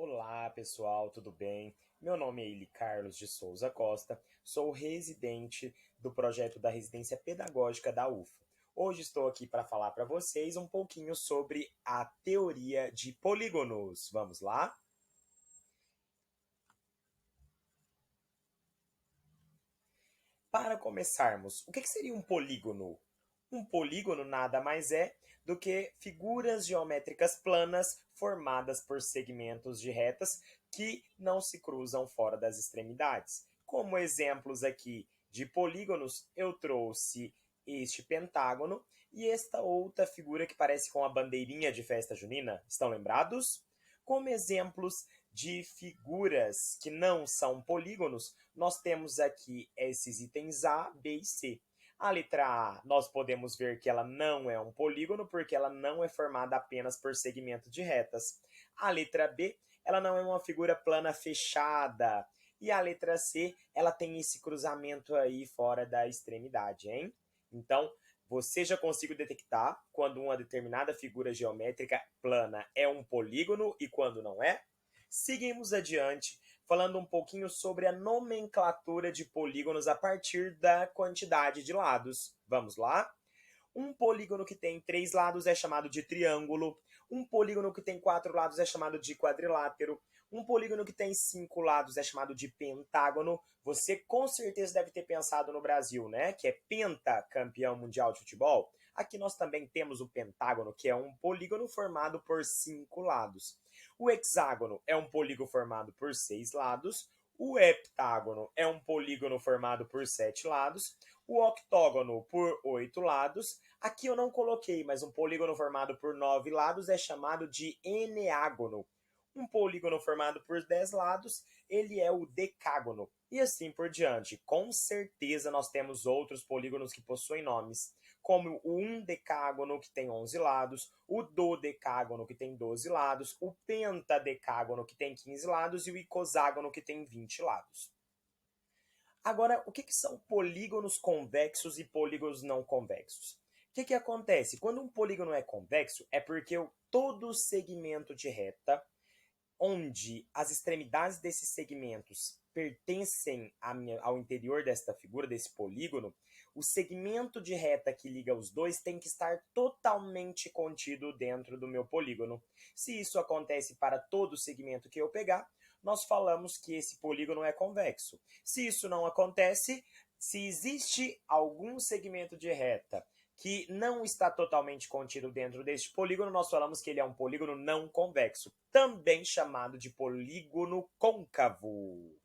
Olá, pessoal, tudo bem? Meu nome é Eli Carlos de Souza Costa, sou residente do projeto da Residência Pedagógica da UFA. Hoje estou aqui para falar para vocês um pouquinho sobre a teoria de polígonos. Vamos lá? Para começarmos, o que seria um polígono? Um polígono nada mais é do que figuras geométricas planas formadas por segmentos de retas que não se cruzam fora das extremidades. Como exemplos aqui de polígonos, eu trouxe este pentágono e esta outra figura que parece com a bandeirinha de festa junina. Estão lembrados? Como exemplos de figuras que não são polígonos, nós temos aqui esses itens A, B e C. A letra A, nós podemos ver que ela não é um polígono, porque ela não é formada apenas por segmento de retas. A letra B, ela não é uma figura plana fechada. E a letra C, ela tem esse cruzamento aí fora da extremidade, hein? Então, você já conseguiu detectar quando uma determinada figura geométrica plana é um polígono e quando não é? Seguimos adiante, falando um pouquinho sobre a nomenclatura de polígonos a partir da quantidade de lados. Vamos lá? Um polígono que tem 3 lados é chamado de triângulo. Um polígono que tem 4 lados é chamado de quadrilátero. Um polígono que tem 5 lados é chamado de pentágono. Você com certeza deve ter pensado no Brasil, né? Que é pentacampeão mundial de futebol. Aqui nós também temos o pentágono, que é um polígono formado por 5 lados. O hexágono é um polígono formado por 6 lados. O heptágono é um polígono formado por 7 lados. O octógono por 8 lados. Aqui eu não coloquei, mas um polígono formado por 9 lados é chamado de eneágono. Um polígono formado por 10 lados, ele é o decágono. E assim por diante. Com certeza nós temos outros polígonos que possuem nomes, como o undecágono, que tem 11 lados, o dodecágono, que tem 12 lados, o pentadecágono, que tem 15 lados, e o icoságono, que tem 20 lados. Agora, o que são polígonos convexos e polígonos não convexos? O que acontece? Quando um polígono é convexo, é porque todo segmento de reta onde as extremidades desses segmentos pertencem ao interior desta figura, desse polígono, o segmento de reta que liga os dois tem que estar totalmente contido dentro do meu polígono. Se isso acontece para todo segmento que eu pegar, nós falamos que esse polígono é convexo. Se isso não acontece, se existe algum segmento de reta que não está totalmente contido dentro deste polígono, nós falamos que ele é um polígono não convexo, também chamado de polígono côncavo.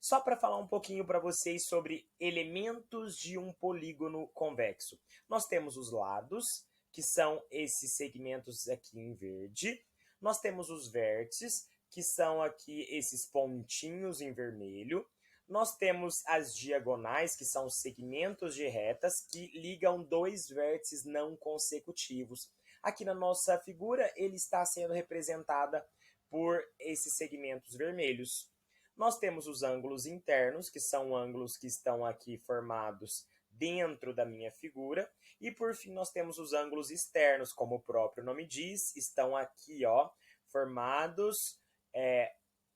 Só para falar um pouquinho para vocês sobre elementos de um polígono convexo. Nós temos os lados, que são esses segmentos aqui em verde. Nós temos os vértices, que são aqui esses pontinhos em vermelho. Nós temos as diagonais, que são os segmentos de retas que ligam dois vértices não consecutivos. Aqui na nossa figura, ele está sendo representada por esses segmentos vermelhos. Nós temos os ângulos internos, que são ângulos que estão aqui formados dentro da minha figura. E por fim, nós temos os ângulos externos, como o próprio nome diz, estão aqui, ó, formados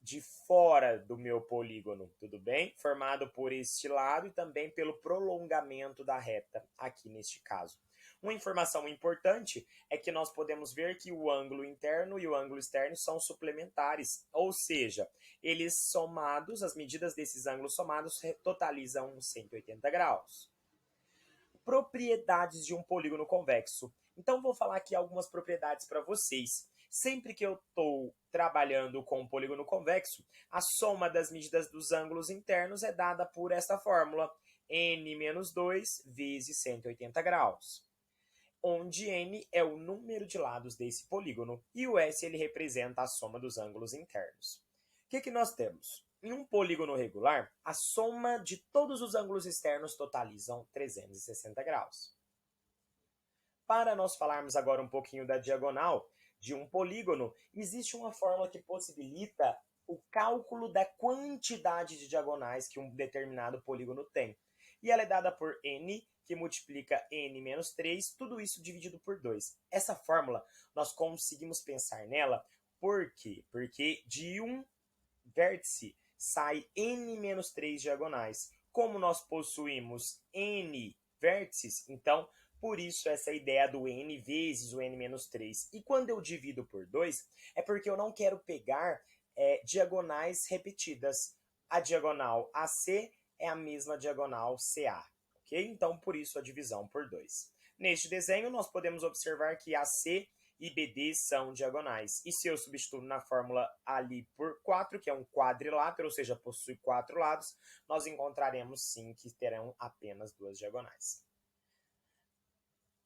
de fora do meu polígono, tudo bem? Formado por este lado e também pelo prolongamento da reta, aqui neste caso. Uma informação importante é que nós podemos ver que o ângulo interno e o ângulo externo são suplementares, ou seja, eles somados, as medidas desses ângulos somados totalizam 180 graus. Propriedades de um polígono convexo. Então, vou falar aqui algumas propriedades para vocês. Sempre que eu estou trabalhando com um polígono convexo, a soma das medidas dos ângulos internos é dada por esta fórmula, n-2 vezes 180 graus. Onde n é o número de lados desse polígono e o s ele representa a soma dos ângulos internos. O que nós temos? Em um polígono regular, a soma de todos os ângulos externos totalizam 360 graus. Para nós falarmos agora um pouquinho da diagonal de um polígono, existe uma fórmula que possibilita o cálculo da quantidade de diagonais que um determinado polígono tem. E ela é dada por n, que multiplica n menos 3, tudo isso dividido por 2. Essa fórmula, nós conseguimos pensar nela Por quê? Porque de um vértice sai n-3 diagonais. Como nós possuímos n vértices, então, por isso essa ideia do n vezes o n-3. E quando eu divido por 2, é porque eu não quero pegar diagonais repetidas. A diagonal AC é a mesma diagonal CA, ok? Então, por isso a divisão por 2. Neste desenho, nós podemos observar que AC e BD são diagonais. E se eu substituir na fórmula ali por 4, que é um quadrilátero, ou seja, possui 4 lados, nós encontraremos sim que terão apenas 2 diagonais.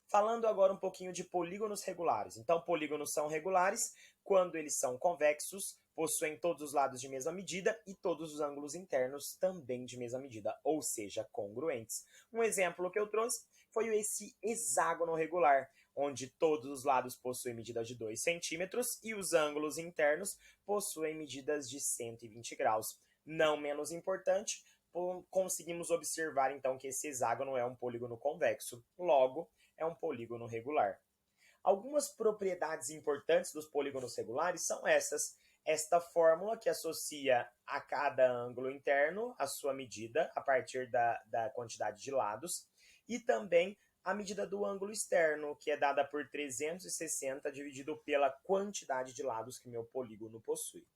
Falando agora um pouquinho de polígonos regulares. Então, polígonos são regulares quando eles são convexos, possuem todos os lados de mesma medida e todos os ângulos internos também de mesma medida, ou seja, congruentes. Um exemplo que eu trouxe foi esse hexágono regular, onde todos os lados possuem medida de 2 centímetros e os ângulos internos possuem medidas de 120 graus. Não menos importante, conseguimos observar então que esse hexágono é um polígono convexo. Logo, é um polígono regular. Algumas propriedades importantes dos polígonos regulares são essas. Esta fórmula que associa a cada ângulo interno a sua medida a partir da quantidade de lados e também a medida do ângulo externo, que é dada por 360 dividido pela quantidade de lados que meu polígono possui.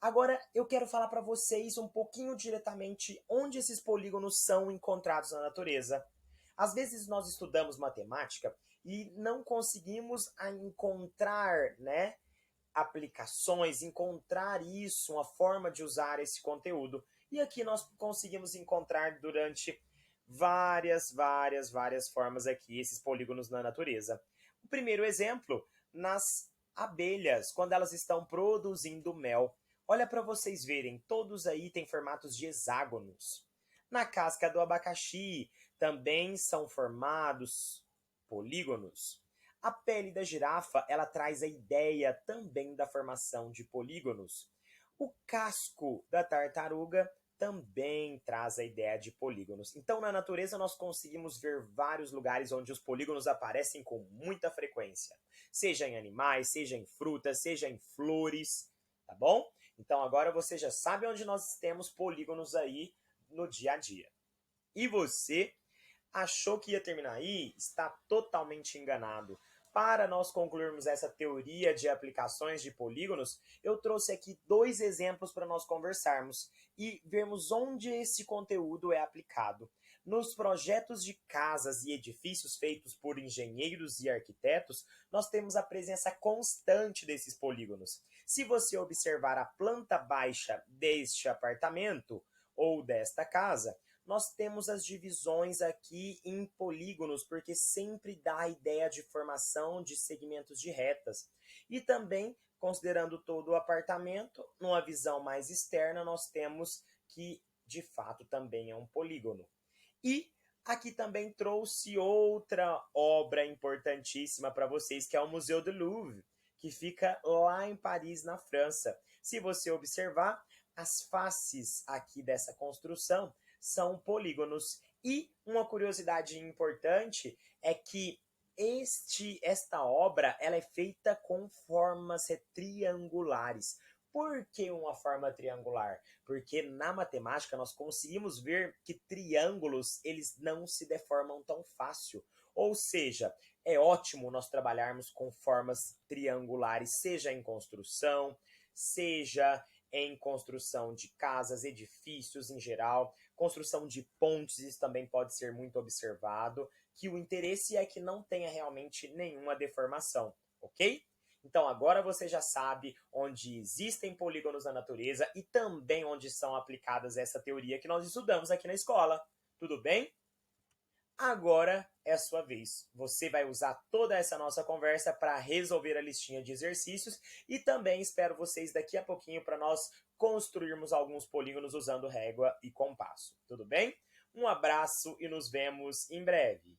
Agora eu quero falar para vocês um pouquinho diretamente onde esses polígonos são encontrados na natureza. Às vezes nós estudamos matemática e não conseguimos encontrar, aplicações, encontrar isso, uma forma de usar esse conteúdo. E aqui nós conseguimos encontrar durante várias formas aqui esses polígonos na natureza. O primeiro exemplo, nas abelhas, quando elas estão produzindo mel. Olha para vocês verem, todos aí têm formatos de hexágonos. Na casca do abacaxi também são formados polígonos. A pele da girafa, ela traz a ideia também da formação de polígonos. O casco da tartaruga também traz a ideia de polígonos. Então, na natureza, nós conseguimos ver vários lugares onde os polígonos aparecem com muita frequência. Seja em animais, seja em frutas, seja em flores, tá bom? Então, agora você já sabe onde nós temos polígonos aí no dia a dia. E você achou que ia terminar aí? Está totalmente enganado. Para nós concluirmos essa teoria de aplicações de polígonos, eu trouxe aqui 2 exemplos para nós conversarmos e vermos onde esse conteúdo é aplicado. Nos projetos de casas e edifícios feitos por engenheiros e arquitetos, nós temos a presença constante desses polígonos. Se você observar a planta baixa deste apartamento ou desta casa, nós temos as divisões aqui em polígonos, porque sempre dá a ideia de formação de segmentos de retas. E também, considerando todo o apartamento, numa visão mais externa, nós temos que, de fato, também é um polígono. E aqui também trouxe outra obra importantíssima para vocês, que é o Museu do Louvre, que fica lá em Paris, na França. Se você observar, as faces aqui dessa construção são polígonos. E uma curiosidade importante é que esta obra ela é feita com formas triangulares. Por que uma forma triangular? Porque na matemática nós conseguimos ver que triângulos eles não se deformam tão fácil. Ou seja, é ótimo nós trabalharmos com formas triangulares, seja em construção, seja em construção de casas, edifícios em geral, construção de pontes, isso também pode ser muito observado, que o interesse é que não tenha realmente nenhuma deformação, ok? Então agora você já sabe onde existem polígonos na natureza e também onde são aplicadas essa teoria que nós estudamos aqui na escola. Tudo bem? Agora é a sua vez. Você vai usar toda essa nossa conversa para resolver a listinha de exercícios e também espero vocês daqui a pouquinho para nós construirmos alguns polígonos usando régua e compasso. Tudo bem? Um abraço e nos vemos em breve.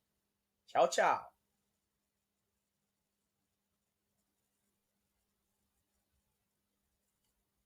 Tchau, tchau!